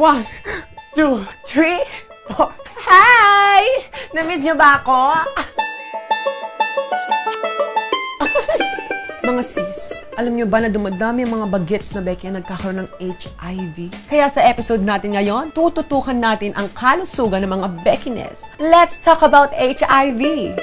1, 2, 3, 4. Hi! Na-miss niyo ba ako? Mga sis, alam niyo ba na dumadami ang mga bagets na Becky na nagkakaroon ng HIV? Kaya sa episode natin ngayon, tututukan natin ang kalusugan ng mga Beckines. Let's talk about HIV!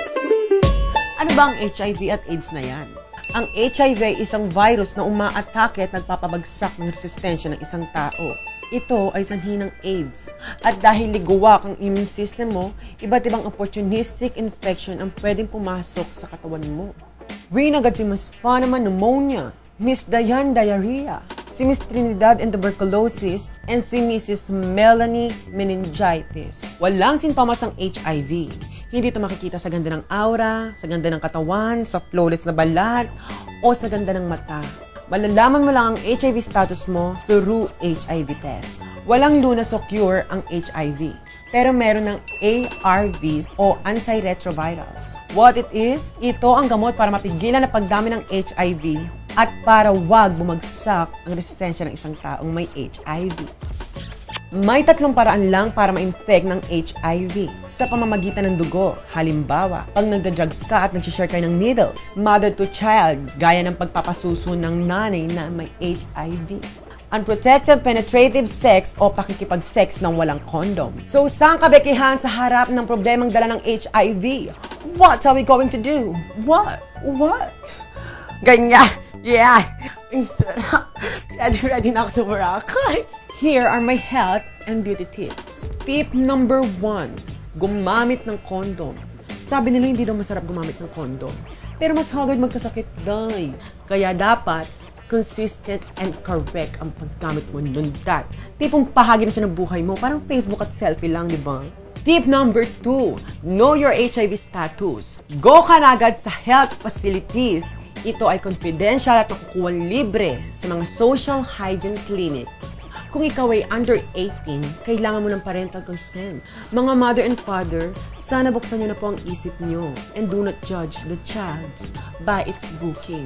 Ano ba ang HIV at AIDS na yan? Ang HIV ay isang virus na umaatake at nagpapabagsak ng resistensya ng isang tao. Ito ay sanhi ng AIDS. At dahil liguwak ang immune system mo, iba't ibang opportunistic infection ang pwedeng pumasok sa katawan mo. Win agad si Miss Fanaman pneumonia, Miss Diane diarrhea, si Miss Trinidad and tuberculosis, and si Mrs. Melanie meningitis. Walang sintomas ang HIV. Hindi ito makikita sa ganda ng aura, sa ganda ng katawan, sa flawless na balat, o sa ganda ng mata. Malalaman mo lang ang HIV status mo through HIV test. Walang lunas o cure ang HIV. Pero meron ng ARVs o antiretrovirals. What it is? Ito ang gamot para mapigilan ang pagdami ng HIV at para wag bumagsak ang resistensya ng isang taong may HIV. May 3 paraan lang para ma-infect ng HIV. Sa pamamagitan ng dugo, halimbawa, pag nagda-drugs ka at nag-share kayo ng needles, mother to child, gaya ng pagpapasuso ng nanay na may HIV. Unprotected penetrative sex o pakikipag-sex ng walang condom. So, saan ka Beckyhan sa harap ng problemang dala ng HIV? What are we going to do? What? Ganyan! Yeah! Ready na ako sa Boracay. Here are my health and beauty tips. Tip number 1, gumamit ng condom. Sabi nila hindi daw masarap gumamit ng condom. Pero mas hagad magkasakit daw. Kaya dapat consistent and correct ang paggamit mo nun. Tipong pahagi na siya ng buhay mo. Parang Facebook at selfie lang, di ba? Tip number 2, know your HIV status. Go ka na agad sa health facilities. Ito ay confidential at makukuha libre sa mga social hygiene clinics. Kung ikaw ay under 18, kailangan mo ng parental consent. Mga mother and father, sana buksan nyo na po ang isip nyo and do not judge the child by its booking.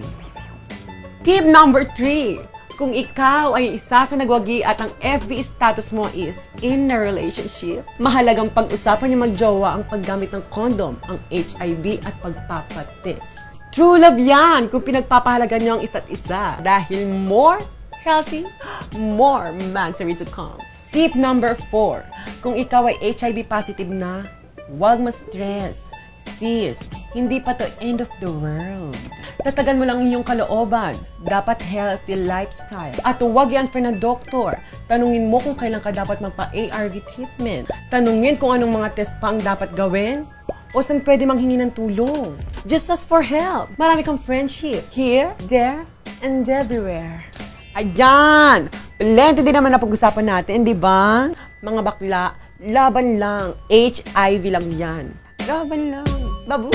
Tip number 3, kung ikaw ay isa sa nagwagi at ang FB status mo is in a relationship, mahalagang pag-usapan nyo magjowa ang paggamit ng condom, ang HIV at pagpapatis. True love yan kung pinagpapahalagan nyo ang isa't isa dahil more healthy, more mansary to come. Tip number 4, kung ikaw ay HIV positive na, huwag ma-stress. Sis, hindi pa to end of the world. Tatagan mo lang iyong kalooban. Dapat healthy lifestyle. At huwag i-unfair ng doktor. Tanungin mo kung kailan ka dapat magpa-ARV treatment. Tanungin kung anong mga test pa ang dapat gawin. O saan pwede manghingi ng tulong. Just ask for help. Marami kang friendship. Here, there, and everywhere. Ayan! Plenty din naman na pag-usapan natin, di ba? Mga bakla, laban lang. HIV lang yan. Laban lang. Babu!